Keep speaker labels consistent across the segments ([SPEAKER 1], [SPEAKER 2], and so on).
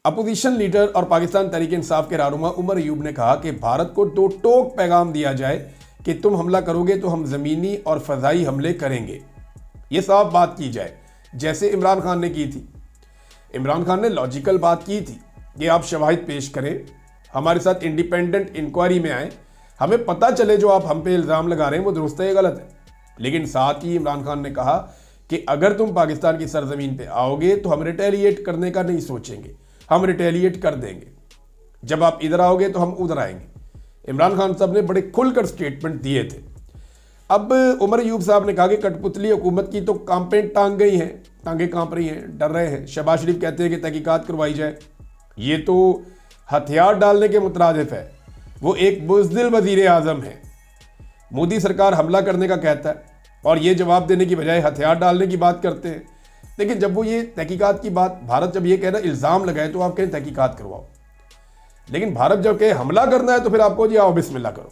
[SPEAKER 1] Opposition leader और पाकिस्तान तहरीक इंसाफ के रहनुमा उमर अयूब ने कहा कि भारत को दो टोक पैगाम दिया जाए कि तुम हमला करोगे तो हम ज़मीनी और फ़ज़ाई हमले करेंगे। ये साफ बात की जाए जैसे इमरान खान ने की थी। इमरान खान ने लॉजिकल बात की थी कि आप शवाहिद पेश करें, हमारे साथ इंडिपेंडेंट इंक्वायरी में आए, हमें पता चले जो आप हम पे इल्ज़ाम लगा रहे हैं वो दुरुस्त है या गलत है। लेकिन साथ ही इमरान खान ने कहा कि अगर तुम पाकिस्तान की सरजमीन पे आओगे तो हम रिटेलिएट करने का नहीं सोचेंगे, हम रिटेलिएट कर देंगे। जब आप इधर आओगे तो हम उधर आएंगे। इमरान खान साहब ने बड़े खुलकर स्टेटमेंट दिए थे। अब उमर अयूब साहब ने कहा कि कठपुतली हुकूमत की तो कांपें टांग गई हैं, टांगे कांप रही हैं, डर रहे हैं। शहबाज शरीफ कहते हैं कि तहकीकात करवाई जाए। ये तो हथियार डालने के मुतरादिफ है। वो एक बुज़दिल वज़ीर आज़म है। मोदी सरकार हमला करने का कहता है और ये जवाब देने की बजाय हथियार डालने की बात करते हैं। लेकिन जब वो ये तहकीकात की बात, भारत जब ये कहना इल्ज़ाम लगाए तो आप कहें तहकीकात करवाओ। लेकिन भारत जब कहे हमला करना है तो फिर आपको जी आओ बिस्मिल्लाह करो,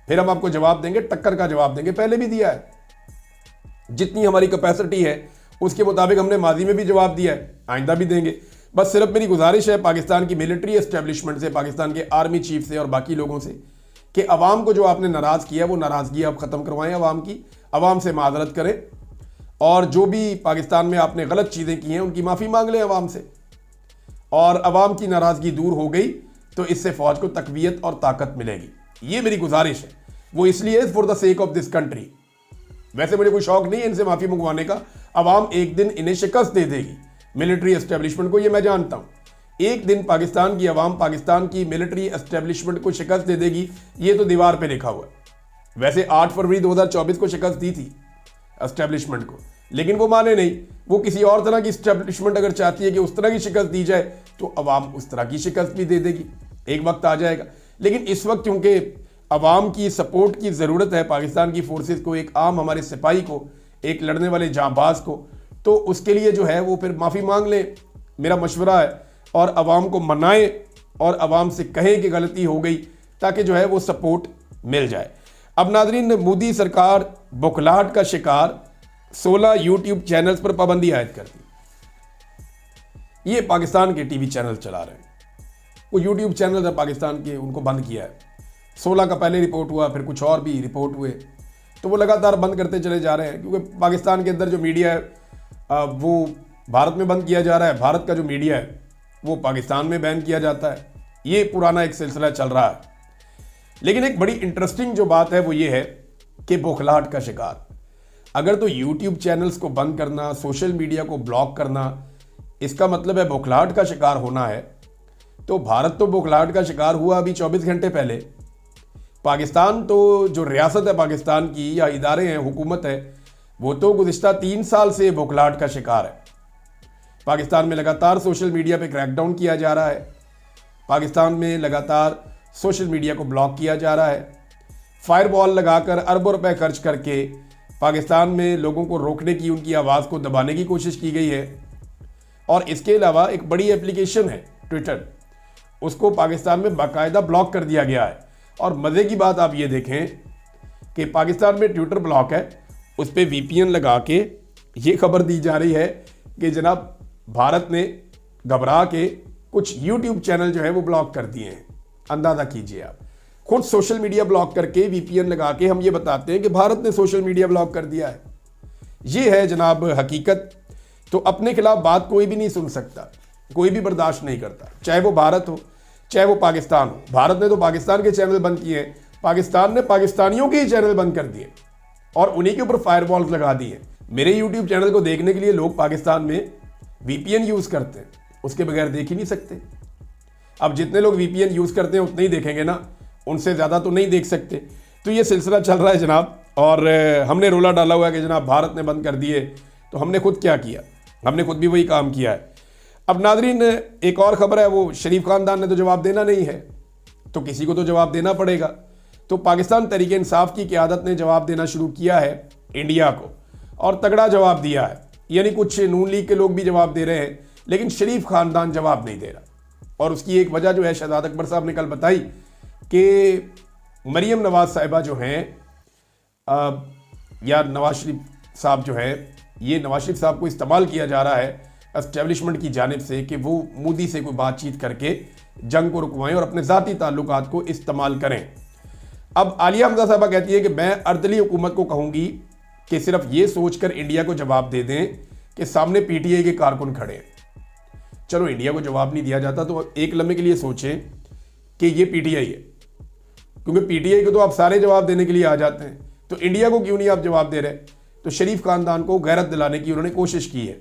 [SPEAKER 1] फिर हम आपको जवाब देंगे, टक्कर का जवाब देंगे। पहले भी दिया है, जितनी हमारी कैपेसिटी है उसके मुताबिक हमने माजी में भी जवाब दिया है, आइंदा भी देंगे। बस सिर्फ मेरी गुजारिश है पाकिस्तान की मिलिट्री एस्टेब्लिशमेंट से, पाकिस्तान के आर्मी चीफ से और बाकी लोगों से कि अवाम को जो आपने नाराज़ किया वो नाराज़गी आप ख़त्म करवाएं, अवाम की, अवाम से माजरत करें और जो भी पाकिस्तान में आपने गलत चीज़ें की हैं उनकी माफ़ी मांग लें अवाम से। और अवाम की नाराज़गी दूर हो गई तो इससे फ़ौज को तकवीयत और ताकत मिलेगी। ये मेरी गुजारिश है। वो इसलिए for the sake of this country. वैसे मुझे कोई शौक नहीं है इनसे माफ़ी मंगवाने का। अवाम एक दिन इन्हें शिकस्त दे देगी, मिलिट्री एस्टेब्लिशमेंट को, ये मैं जानता हूँ। एक दिन पाकिस्तान की अवाम पाकिस्तान की मिलिट्री एस्टेब्लिशमेंट को शिकस्त दे देगी, ये तो दीवार पे लिखा हुआ है। वैसे 8 फरवरी 2024 को शिकस्त दी थी एस्टेब्लिशमेंट को, लेकिन वो माने नहीं। वो किसी और तरह की एस्टेब्लिशमेंट अगर चाहती है कि उस तरह की शिकस्त दी जाए तो अवाम उस तरह की शिकस्त भी दे देगी, एक वक्त आ जाएगा। लेकिन इस वक्त क्योंकि अवाम की सपोर्ट की ज़रूरत है, पाकिस्तान की फोर्सेस को, एक आम हमारे सिपाही को, एक लड़ने वाले जांबाज को, तो उसके लिए जो है वो फिर माफ़ी मांग ले, मेरा मशवरा है। और अवाम को मनाए और अवाम से कहें कि गलती हो गई, ताकि जो है वो सपोर्ट मिल जाए। अब नाजरीन, मोदी सरकार बुखलाहट का शिकार 16 यूट्यूब चैनल्स पर पाबंदी आयद कर दी। ये पाकिस्तान के टीवी चैनल चला रहे हैं, वो यूट्यूब चैनल है पाकिस्तान के, उनको बंद किया है। 16 का पहले रिपोर्ट हुआ, फिर कुछ और भी रिपोर्ट हुए, तो वो लगातार बंद करते चले जा रहे हैं। क्योंकि पाकिस्तान के अंदर जो मीडिया है वो भारत में बंद किया जा रहा है, भारत का जो मीडिया है वो पाकिस्तान में बैन किया जाता है। ये पुराना एक सिलसिला चल रहा है। लेकिन एक बड़ी इंटरेस्टिंग जो बात है वो ये है कि बौखलाहट का शिकार, अगर तो यूट्यूब चैनल्स को बंद करना, सोशल मीडिया को ब्लॉक करना, इसका मतलब है बौखलाहट का शिकार होना है, तो भारत तो बौखलाहट का शिकार हुआ अभी 24 घंटे पहले। पाकिस्तान तो जो रियासत है पाकिस्तान की, या इदारे हैं, हुकूमत है, वो तो गुज़िश्ता 3 साल से बौखलाहट का शिकार है। पाकिस्तान में लगातार सोशल मीडिया पे क्रैकडाउन किया जा रहा है, पाकिस्तान में लगातार सोशल मीडिया को ब्लॉक किया जा रहा है। फायरवॉल लगाकर अरबों रुपए खर्च करके पाकिस्तान में लोगों को रोकने की, उनकी आवाज़ को दबाने की कोशिश की गई है। और इसके अलावा एक बड़ी एप्लीकेशन है ट्विटर, उसको पाकिस्तान में बाकायदा ब्लॉक कर दिया गया है। और मज़े की बात आप ये देखें कि पाकिस्तान में ट्विटर ब्लॉक है, उस पर VPN लगा के ये खबर दी जा रही है कि जनाब भारत ने घबरा के कुछ यूट्यूब चैनल जो है वो ब्लॉक कर दिए हैं। अंदाज़ा कीजिए आप, खुद सोशल मीडिया ब्लॉक करके VPN लगा के हम ये बताते हैं कि भारत ने सोशल मीडिया ब्लॉक कर दिया है। ये है जनाब हकीकत। तो अपने खिलाफ बात कोई भी नहीं सुन सकता, कोई भी बर्दाश्त नहीं करता, चाहे वो भारत हो चाहे वो पाकिस्तान हो। भारत ने तो पाकिस्तान के चैनल बंद किए हैं, पाकिस्तान ने पाकिस्तानियों के ही चैनल बंद कर दिए और उन्हीं के ऊपर फायरवॉल्स लगा दिए। मेरे यूट्यूब चैनल को देखने के लिए लोग पाकिस्तान में VPN यूज़ करते हैं, उसके बगैर देख ही नहीं सकते। अब जितने लोग VPN यूज़ करते हैं उतने ही देखेंगे ना, उनसे ज़्यादा तो नहीं देख सकते। तो ये सिलसिला चल रहा है जनाब। और हमने रोला डाला हुआ है कि जनाब भारत ने बंद कर दिए, तो हमने खुद क्या किया? हमने खुद भी वही काम किया है। अब नाजरीन, एक और ख़बर है, वो शरीफ ख़ानदान ने तो जवाब देना नहीं है, तो किसी को तो जवाब देना पड़ेगा। तो पाकिस्तान तहरीक इंसाफ की क़यादत ने जवाब देना शुरू किया है इंडिया को, और तगड़ा जवाब दिया है। यानी कुछ नून लीग के लोग भी जवाब दे रहे हैं, लेकिन शरीफ ख़ानदान जवाब नहीं दे रहा। और उसकी एक वजह जो है शहजाद अकबर साहब ने कल बताई कि मरीम नवाज़ साहिबा जो हैं, या नवाज शरीफ साहब जो है, ये नवाज शरीफ साहब को इस्तेमाल किया जा रहा है एस्टेब्लिशमेंट की जानिब से कि वो मोदी से कोई बातचीत करके जंग को रुकवाएं और अपने ज़ाती ताल्लुकात को इस्तेमाल करें। अब आलिया हमजा साहबा कहती है कि मैं अर्दली हुकूमत को कहूँगी कि सिर्फ ये सोचकर इंडिया को जवाब दे दें कि सामने पीटीआई के कारकुन खड़े हैं। चलो इंडिया को जवाब नहीं दिया जाता तो एक लम्हे के लिए सोचें कि ये पीटीआई है, क्योंकि पीटीआई को तो आप सारे जवाब देने के लिए आ जाते हैं, तो इंडिया को क्यों नहीं आप जवाब दे रहे? तो शरीफ खानदान को गैरत दिलाने की उन्होंने कोशिश की है।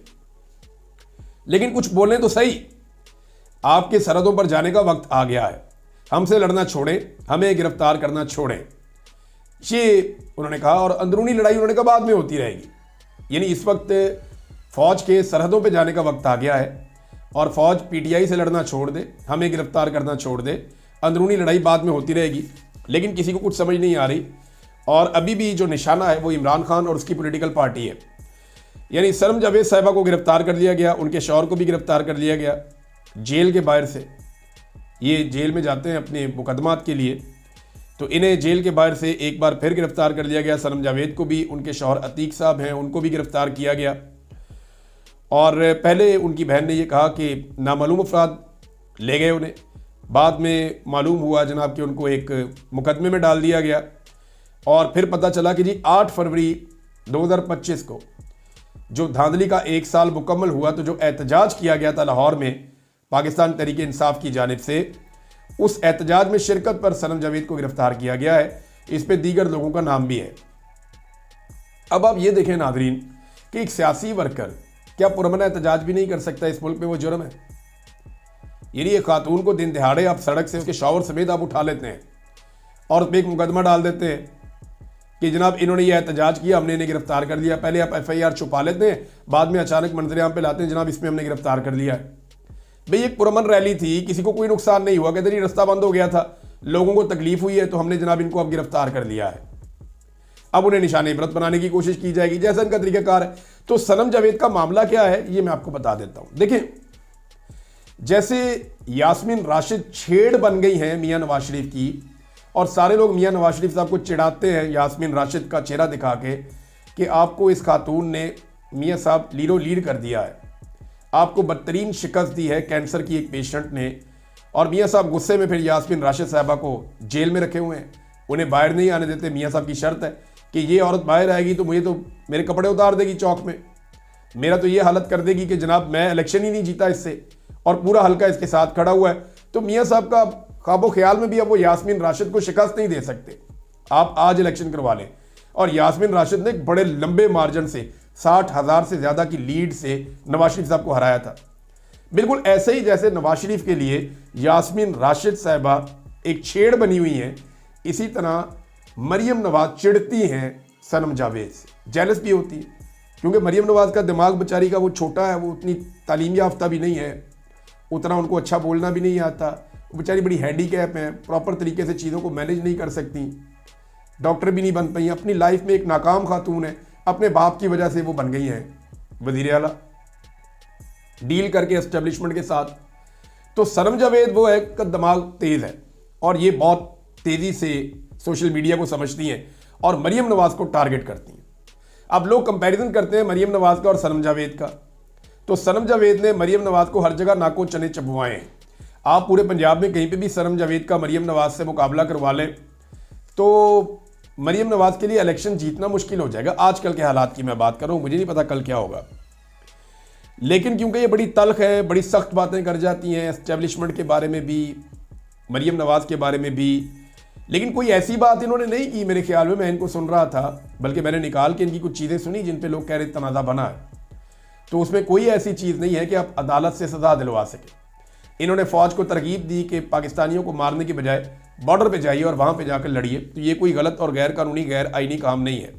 [SPEAKER 1] लेकिन कुछ बोलें तो सही, आपके सरहदों पर जाने का वक्त आ गया है, हमसे लड़ना छोड़ें, हमें गिरफ्तार करना छोड़ें, ये उन्होंने कहा। और अंदरूनी लड़ाई उन्होंने कहा बाद में होती रहेगी, यानी इस वक्त फौज के सरहदों पे जाने का वक्त आ गया है और फौज पीटीआई से लड़ना छोड़ दे, हमें गिरफ्तार करना छोड़ दे, अंदरूनी लड़ाई बाद में होती रहेगी। लेकिन किसी को कुछ समझ नहीं आ रही और अभी भी जो निशाना है वो इमरान खान और उसकी पॉलिटिकल पार्टी है। यानी सनम जावेद साहिबा को गिरफ्तार कर लिया गया, उनके शौहर को भी गिरफ्तार कर लिया गया जेल के बाहर से। ये जेल में जाते हैं अपने मुकदमात के लिए, तो इन्हें जेल के बाहर से एक बार फिर गिरफ्तार कर लिया गया। सनम जावेद को भी, उनके शौहर अतीक साहब हैं, उनको भी गिरफ्तार किया गया। और पहले उनकी बहन ने ये कहा कि नामालूम अफराद ले गए उन्हें, बाद में मालूम हुआ जनाब कि उनको एक मुकदमे में डाल दिया गया। और फिर पता चला कि जी 8 फरवरी 2025 को जो धांधली का 1 साल मुकम्मल हुआ, तो जो एहतजाज किया गया था लाहौर में पाकिस्तान तहरीक इंसाफ की जानिब से, उस एहतजाज में शिरकत पर सनम जावेद को गिरफ्तार किया गया है। इस पे दीगर लोगों का नाम भी है। अब आप ये देखें नाजरीन कि एक सियासी वर्कर क्या पुरअमन एहतजाज भी नहीं कर सकता? इस मुल्क में वो जुर्म है। यानी एक खातून को दिन दिहाड़े आप सड़क से उसके शॉवर समेत आप उठा लेते हैं और उस पर एक मुकदमा डाल देते हैं कि जनाब इन्होंने ये एहतजाज किया, हमने इन्हें गिरफ्तार कर लिया। पहले आप FIR छुपा लेते हैं, बाद में अचानक मंजरेआम पे लाते हैं, जनाब इसमें हमने गिरफ्तार कर लिया है। भाई एक पुरअमन रैली थी, किसी को कोई नुकसान नहीं हुआ, कहते नहीं रास्ता बंद हो गया था, लोगों को तकलीफ हुई है, तो हमने जनाब इनको अब गिरफ्तार कर लिया है। अब उन्हें निशाने इबरत बनाने की कोशिश की जाएगी, जैसा इनका तरीकाकार है। तो सनम जावेद का मामला क्या है ये मैं आपको बता देता हूं। देखिए, जैसे यास्मीन राशिद छेड़ बन गई हैं मियां नवाज शरीफ की, और सारे लोग मियां नवाज शरीफ साहब को चिढ़ाते हैं यास्मीन राशिद का चेहरा दिखा के कि आपको इस खातून ने मियां साहब लीरो लीड कर दिया है, आपको बदतरीन शिकस्त दी है कैंसर की एक पेशेंट ने। और मियां साहब गुस्से में फिर यास्मीन राशिद साहबा को जेल में रखे हुए हैं, उन्हें बाहर नहीं आने देते। मियां साहब की शर्त है कि ये औरत बाहर आएगी तो मुझे तो मेरे कपड़े उतार देगी चौक में, मेरा तो ये हालत कर देगी कि जनाब मैं इलेक्शन ही नहीं जीता इससे, और पूरा हल्का इसके साथ खड़ा हुआ है। तो मियां साहब का ख्वाबो ख्याल में भी अब वो यास्मीन राशिद को शिकस्त नहीं दे सकते। आप आज इलेक्शन करवा लें। और यास्मीन राशिद ने एक बड़े लंबे मार्जिन से 60,000 से ज़्यादा की लीड से नवाज शरीफ साहब को हराया था। बिल्कुल ऐसे ही जैसे नवाज शरीफ के लिए यास्मीन राशिद साहबा एक छेड़ बनी हुई हैं, इसी तरह मरियम नवाज चिढ़ती हैं सनम जावेद से, जेलस भी होती है, क्योंकि मरियम नवाज का दिमाग बेचारी का वो छोटा है, वो उतनी तालीम याफ्ता भी नहीं है, उतना उनको अच्छा बोलना भी नहीं आता, वो बेचारी बड़ी हैंडीकैप है, प्रॉपर तरीके से चीज़ों को मैनेज नहीं कर सकती, डॉक्टर भी नहीं बन पाई, अपनी लाइफ में एक नाकाम खातून है, अपने बाप की वजह से वो बन गई हैं वज़ीर आला, डील करके एस्टेब्लिशमेंट के साथ। तो सनम जावेद वो है का दिमाग तेज़ है और ये बहुत तेज़ी से सोशल मीडिया को समझती हैं और मरियम नवाज को टारगेट करती हैं। अब लोग कंपैरिजन करते हैं मरियम नवाज का और सनम जावेद का, तो सनम जावेद ने मरियम नवाज को हर जगह नाको चने चबवाए हैं। आप पूरे पंजाब में कहीं पे भी सनम जावेद का मरियम नवाज से मुकाबला करवा लें तो मरियम नवाज के लिए इलेक्शन जीतना मुश्किल हो जाएगा। आजकल के हालात की मैं बात कर रहा हूँ, मुझे नहीं पता कल क्या होगा, लेकिन क्योंकि ये बड़ी तल्ख है, बड़ी सख्त बातें कर जाती हैं एस्टेब्लिशमेंट के बारे में भी, मरियम नवाज के बारे में भी, लेकिन कोई ऐसी बात इन्होंने नहीं की मेरे ख्याल में, मैं इनको सुन रहा था, बल्कि मैंने निकाल के इनकी कुछ चीज़ें सुनी जिन पे लोग कह रहे तनाज़ा बना है, तो उसमें कोई ऐसी चीज़ नहीं है कि आप अदालत से सज़ा दिलवा सके। इन्होंने फ़ौज को तरगीब दी कि पाकिस्तानियों को मारने की बजाय बॉर्डर पे जाइए और वहाँ पे जाकर लड़िए, तो ये कोई गलत और गैर कानूनी गैर आईनी काम नहीं है।